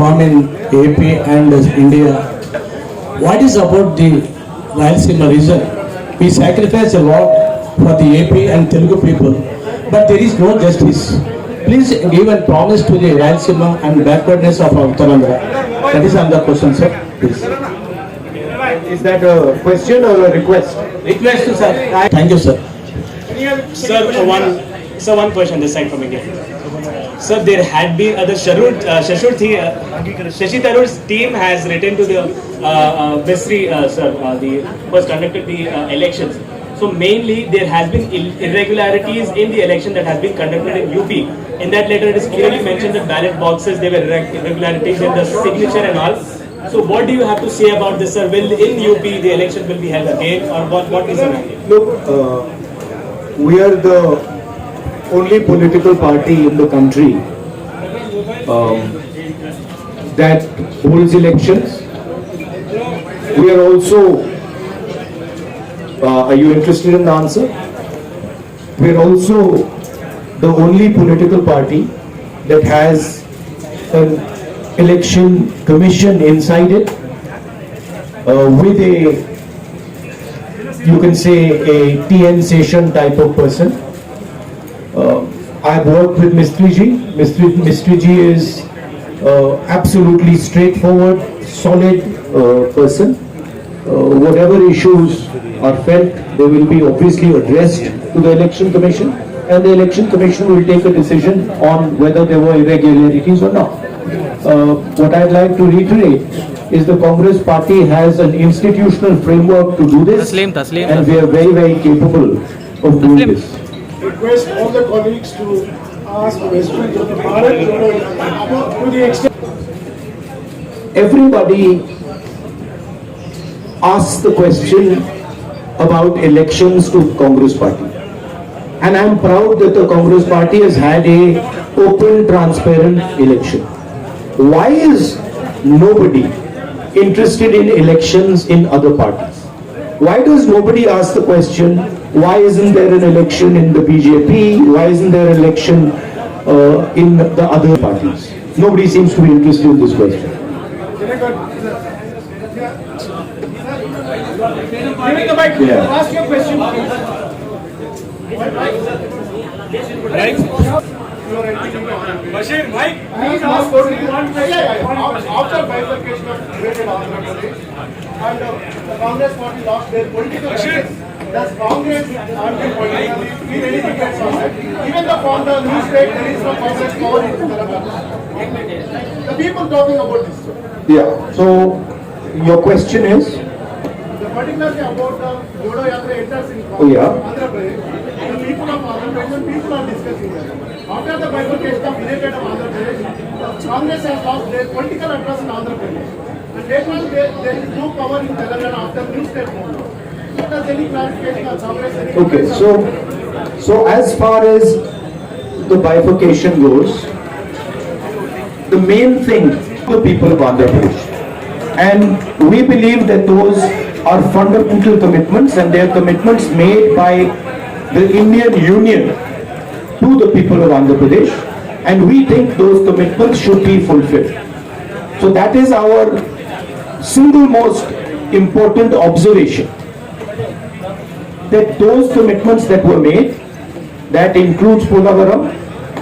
farm in AP and India. What is about the Rayalaseema region? We sacrifice a lot for the AP and Telugu people, but there is no justice. Please give a promise to the Rayalaseema and backwardness of Uttarandhra. That is another question, sir. Please. Is that a question or a request? Request, sir. Thank you, sir. Sir, one question this side from India. Sir, there had been the Shashi Tharoor's team has written to the Ministry, the was conducted the elections. So mainly there has been irregularities in the election that has been conducted in UP. In that letter, it is clearly mentioned that ballot boxes there were irregularities in the signature and all. So what do you have to say about this, sir? Will in UP the election will be held again, or what is it? Look, we are the only political party in the country that holds elections. We are also, are you interested in the answer? We are also the only political party that has an election commission inside it with a, you can say, a TN session type of person. I've worked with Mistry Ji. Mistry Ji is absolutely straightforward, solid person. Whatever issues are felt, they will be obviously addressed to the Election Commission, and the Election Commission will take a decision on whether there were irregularities or not. What I'd like to reiterate is the Congress party has an institutional framework to do this, and we are very, very capable of doing this. Request all the colleagues to ask questions of the Bharat Jodo to the extent. Everybody asks the question about elections to Congress party, and I'm proud that the Congress party has had a open, transparent election. Why is nobody interested in elections in other parties? Why does nobody ask the question, why isn't there an election in the BJP? Why isn't there an election in the other parties? Nobody seems to be interested in this question. Yeah. Ask your question. Bashir, Mike, please ask one question. After bifurcation of United Andhra Pradesh and the Congress party lost their political access, does Congress and the political feel anything gets on that? Even the founder, new state, there is no Congress power in Telangana. The people talking about this. Yeah, so your question is? Particularly about the Jodo Yatra enters in Andhra Pradesh, the people of Andhra Pradesh, people are discussing that. After the bifurcation of United of Andhra Pradesh, Congress has lost their political address in Andhra Pradesh. And later there is no power in Telangana after new state movement. So does any clarification of Congress? Okay, so as far as the bifurcation goes, the main thing the people of Andhra Pradesh, and we believe that those are fundamental commitments, and they are commitments made by the Indian Union to the people of Andhra Pradesh, and we think those commitments should be fulfilled. So that is our single most important observation, that those commitments that were made, that includes Polavaram,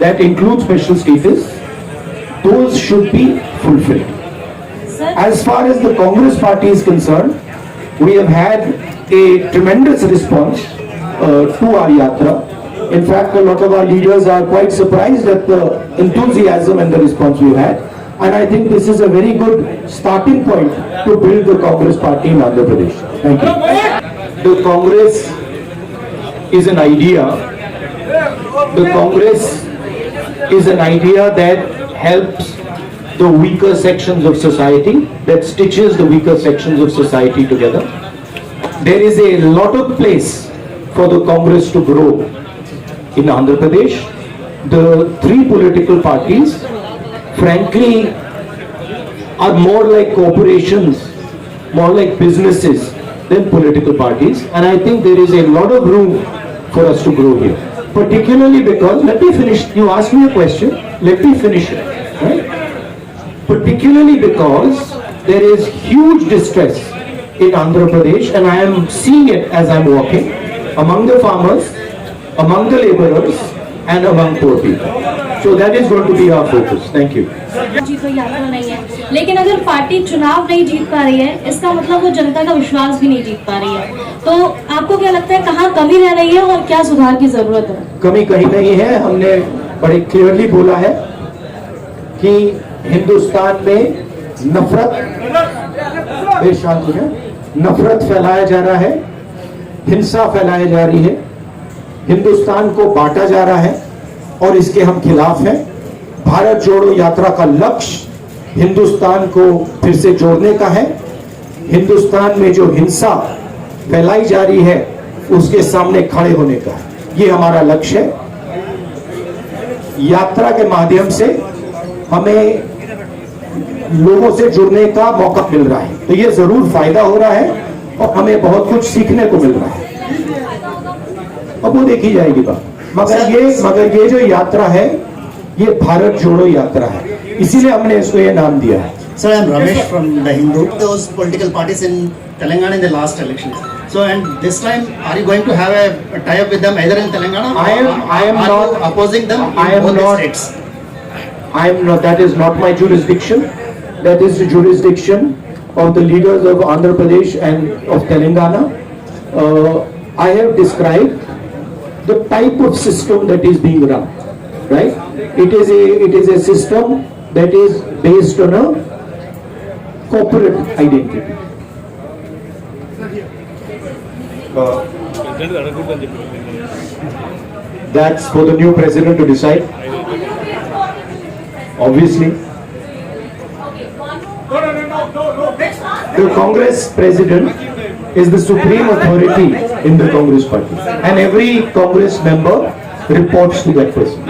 that includes special status, those should be fulfilled. As far as the Congress party is concerned, we have had a tremendous response to our yatra. In fact, a lot of our leaders are quite surprised at the enthusiasm and the response we've had. And I think this is a very good starting point to build the Congress party in Andhra Pradesh. Thank you. The Congress is an idea. The Congress is an idea that helps the weaker sections of society, that stitches the weaker sections of society together. There is a lot of place for the Congress to grow in Andhra Pradesh. The three political parties, frankly, are more like corporations, more like businesses than political parties, and I think there is a lot of room for us to grow here. Particularly because, let me finish, you asked me a question, let me finish it, right? particularly because there is huge distress in Andhra Pradesh, and I am seeing it as I'm walking, among the farmers, among the laborers, and among poor people. So that is going to be our focus. Thank you. जी कोई यात्रा नहीं है, लेकिन अगर party चुनाव नहीं जीत पा रही है, इसका मतलब वो जनता का विश्वास भी नहीं जीत पा रही है। तो आपको क्या लगता है कहाँ कमी रह रही है और क्या सुधार की जरूरत है? कमी कहीं नहीं है। हमने बड़े क्लियरली बोला है कि हिंदुस्तान में नफरत फैलाया जा रहा है, हिंसा फैलाई जा रही है, हिंदुस्तान को बांटा जा रहा है और इसके हम खिलाफ हैं। भारत जोड़ो यात्रा का लक्ष्य हिंदुस्तान को फिर से जोड़ने का है। हिंदुस्तान में जो हिंसा फैलाई जा रही है उसके सामने खड़े होने का है, ये हमारा लक्ष्य है। यात्रा के माध्यम से हमें लोगों से जुड़ने का मौका मिल रहा है, तो ये जरूर फायदा हो रहा है और हमें बहुत कुछ सीखने को मिल रहा है। अब वो देखी जाएगी बात, मगर ये जो यात्रा है ये भारत जोड़ो यात्रा है, इसीलिए हमने इसको ये नाम दिया है। Sir, I am Ramesh from The Hindu. Those political parties in Telangana in the last elections. So, and this time, are you going to have a tie-up with them either in Telangana? I am are not you opposing them. I am in both not. the states. I am not. That is not my jurisdiction. That is the jurisdiction of the leaders of Andhra Pradesh and of Telangana. I have described the type of system that is being run. Right? It is a system that is based on a corporate identity. That's for the new president to decide. Obviously, the Congress president is the supreme authority in the Congress party, and every Congress member reports to that person.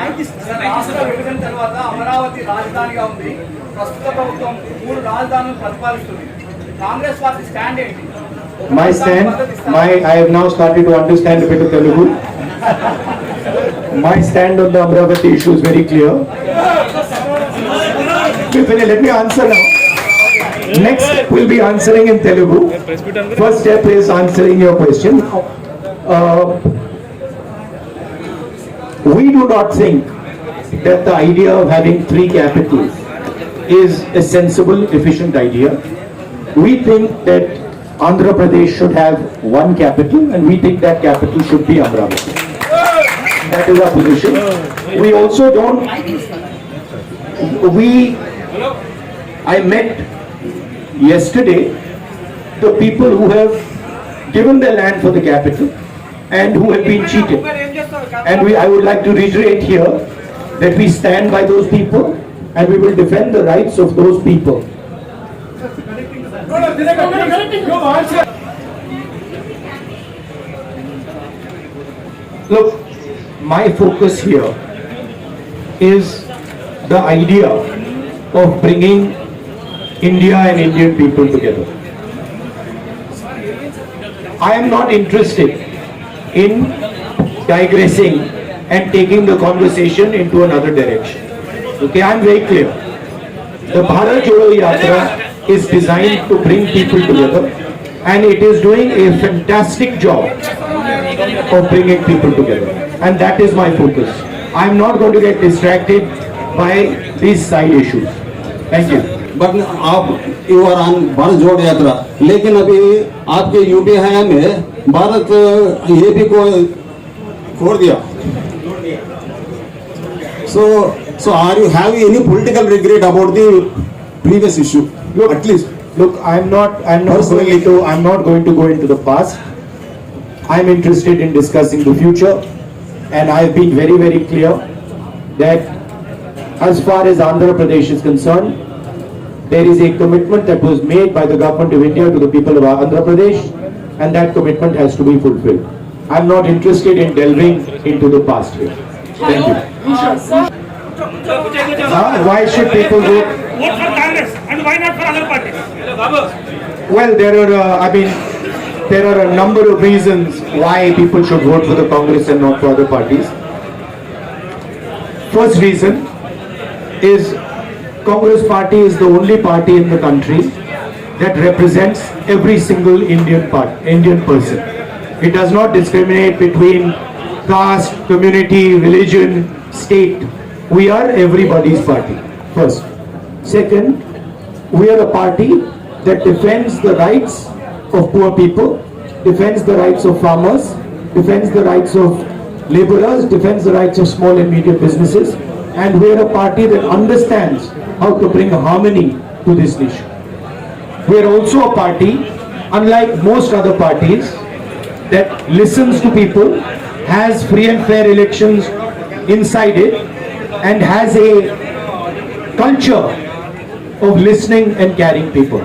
విభజన తర్వాత అమరావతి రాజధానిగా ఉంది. ప్రస్తుత ప్రభుత్వం 3 రాజధానులను ప్రతిపాదిస్తుంది. Congress party stand ఏంటి? My stand, I have now started to understand a bit of Telugu. My stand on the Amravati issue is very clear. Let me answer now. Next we'll be answering in Telugu. First step is answering your question. We do not think that the idea of having 3 capitals is a sensible, efficient idea. We think that Andhra Pradesh should have 1 capital, and we think that capital should be Amravati. That is our position. We also don't. I met yesterday the people who have given their land for the capital and who have been cheated. And I would like to reiterate here that we stand by those people and we will defend the rights of those people. Look, my focus here is the idea of bringing India and Indian people together. I am not interested in digressing and taking the conversation into another direction. Okay, I am very clear. The Bharat Jodo Yatra is designed to bring people together, and it is doing a fantastic job of bringing people together, and that is my focus. I am not going to get distracted by these side issues. Thank you. But आप you are on Bharat जोड़ यात्रा, लेकिन अभी आपके UP हयाम में Bharat AP को छोड़ दिया. So are you having any political regret about the previous issue? At least. Look, I'm not going to go into the past. I'm interested in discussing the future, and I've been very, very clear that as far as Andhra Pradesh is concerned, there is a commitment that was made by the government of India to the people of Andhra Pradesh, and that commitment has to be fulfilled. I'm not interested in delving into the past here. Thank you. Why should people vote? Vote for Congress and why not for other parties? Well, there are a number of reasons why people should vote for the Congress and not for other parties. First reason is Congress party is the only party in the country that represents every single Indian person. It does not discriminate between caste, community, religion, state. We are everybody's party, first. Second, we are a party that defends the rights of poor people, defends the rights of farmers, defends the rights of laborers, defends the rights of small and medium businesses, and we are a party that understands how to bring harmony to this nation. We are also a party, unlike most other parties, that listens to people, has free and fair elections inside it, and has a culture of listening and caring people.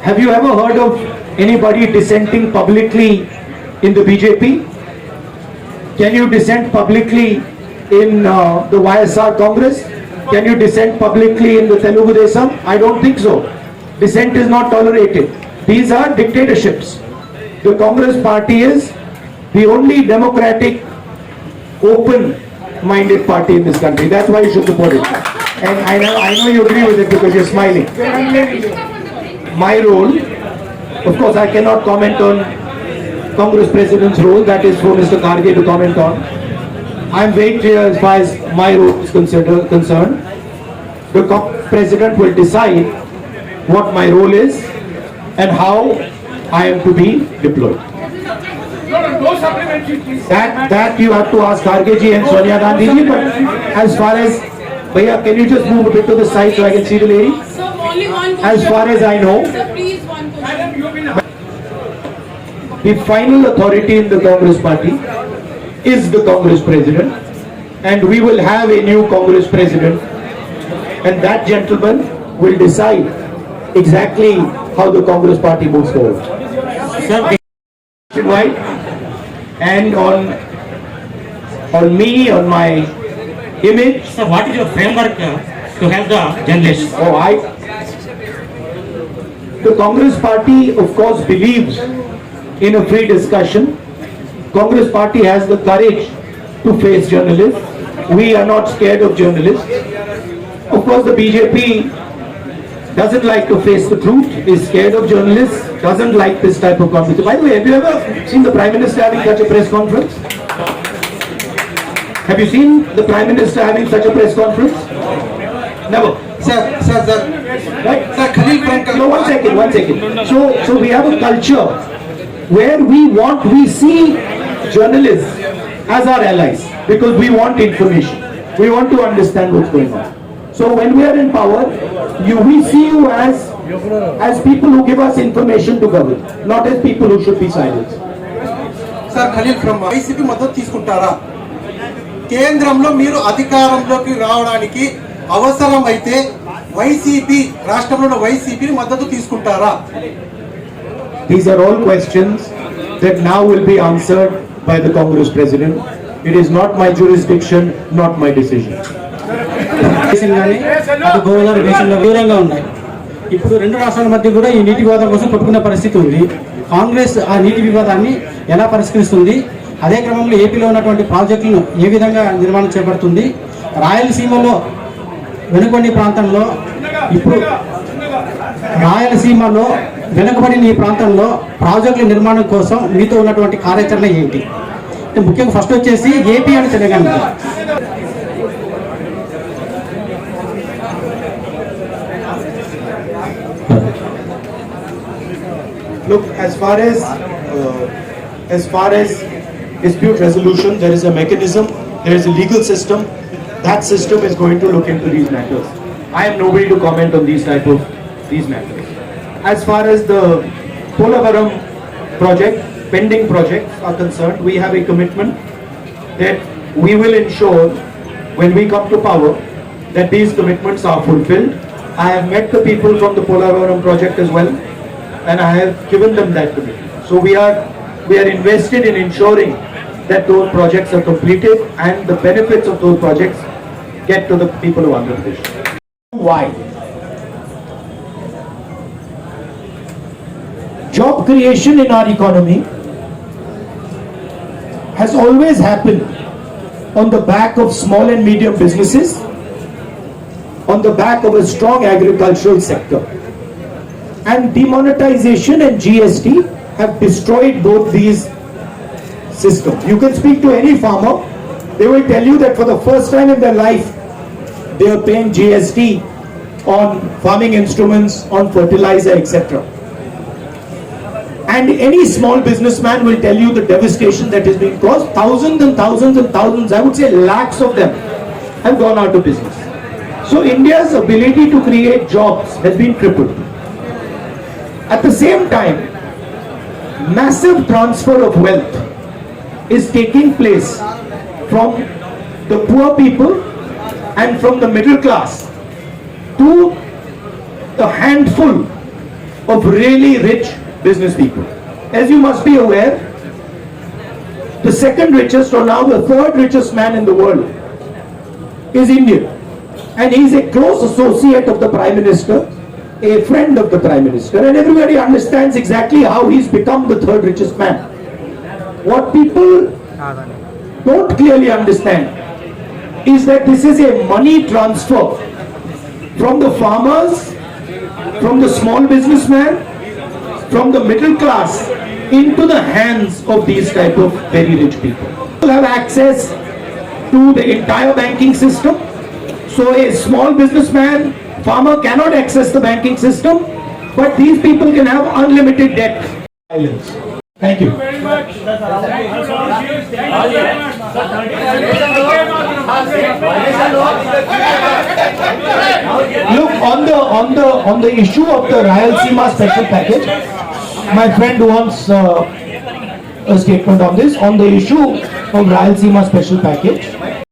Have you ever heard of anybody dissenting publicly in the BJP? Can you dissent publicly in the YSR Congress? Can you dissent publicly in the Telugu Desam? I don't think so. Dissent is not tolerated. These are dictatorships. The Congress party is the only democratic, open-minded party in this country. That's why you should support it. And I know you agree with it because you're smiling. My role, of course, I cannot comment on Congress President's role. That is for Mr. Kharge to comment on. I am very clear as far as my role is concerned. The Congress President will decide what my role is and how I am to be deployed. That you have to ask Kharge ji and Sonia Gandhi ji. But as far as, Bhaiya, can you just move a bit to the side so I can see the lady? As far as I know, the final authority in the Congress party is the Congress President, and we will have a new Congress President, and that gentleman will decide exactly how the Congress party moves forward. Right? And on me, on my image. So what is your framework to help the journalists? The Congress party, of course, believes in a free discussion. Congress party has the courage to face journalists. We are not scared of journalists. Of course, the BJP doesn't like to face the truth, is scared of journalists, doesn't like this type of conversation. By the way, have you ever seen the Prime Minister having such a press conference? Have you seen the Prime Minister having such a press conference? Never. Sir. Right? Sir, Khalil from... No, one second. So we have a culture where we see journalists as our allies because we want information. We want to understand what's going on. So when we are in power, we see you as people who give us information to govern, not as people who should be silenced. Sir, Khalil from YCP మద్దతు తీసుకుంటారా? కేంద్రంలో మీరు అధికారంలోకి రావడానికి అవసరమైతే YCP రాష్ట్రంలో YCP మద్దతు తీసుకుంటారా? These are all questions that now will be answered by the Congress President. It is not my jurisdiction, not my decision. అటు గోదావరి దేశంలో దూరంగా ఉన్నాయి. ఇప్పుడు రెండు రాష్ట్రాల మధ్య కూడా ఈ నీటి వివాదం కోసం కొట్టుకునే పరిస్థితి ఉంది. కాంగ్రెస్ ఆ నీటి వివాదాన్ని ఎలా పరిష్కరిస్తుంది? అదే క్రమంలో ఏపీలో ఉన్నటువంటి ప్రాజెక్టులను ఏ విధంగా నిర్మాణం చేపడుతుంది? రాయలసీమలో వెనుకబడిన ప్రాంతంలో ఇప్పుడు రాయలసీమలో వెనుకబడిన ఈ ప్రాంతంలో ప్రాజెక్టుల నిర్మాణం కోసం మీతో ఉన్నటువంటి కార్యాచరణ ఏంటి? ముఖ్యంగా ఫస్ట్ వచ్చేసి ఏపీ అని Telangana. Look, as far as dispute resolution, there is a mechanism, there is a legal system. That system is going to look into these matters. I am nobody to comment on these matters. As far as the Polavaram project, pending projects are concerned, we have a commitment that we will ensure when we come to power that these commitments are fulfilled. I have met the people from the Polavaram project as well, and I have given them that commitment. So we are invested in ensuring that those projects are completed and the benefits of those projects get to the people of Andhra Pradesh. Why? Job creation in our economy has always happened on the back of small and medium businesses on the back of a strong agricultural sector. And demonetization and GST have destroyed both these systems. You can speak to any farmer, they will tell you that for the first time in their life, they are paying GST on farming instruments, on fertilizer, etc. And any small businessman will tell you the devastation that is being caused. Thousands and thousands and thousands, I would say lakhs of them have gone out of business. So India's ability to create jobs has been crippled. At the same time, massive transfer of wealth is taking place from the poor people and from the middle class to a handful of really rich business people. As you must be aware, the second richest or now the third richest man in the world is India. And he is a close associate of the Prime Minister, a friend of the Prime Minister, and everybody understands exactly how he's become the third richest man. What people don't clearly understand is that this is a money transfer from the farmers, from the small businessman, from the middle class into the hands of these type of very rich people. People have access to the entire banking system. So a small businessman, farmer cannot access the banking system, but these people can have unlimited debt. Thank you. Look, on the issue of the Rayalaseema special package, my friend wants a statement on this. On the issue of Rayalaseema special package,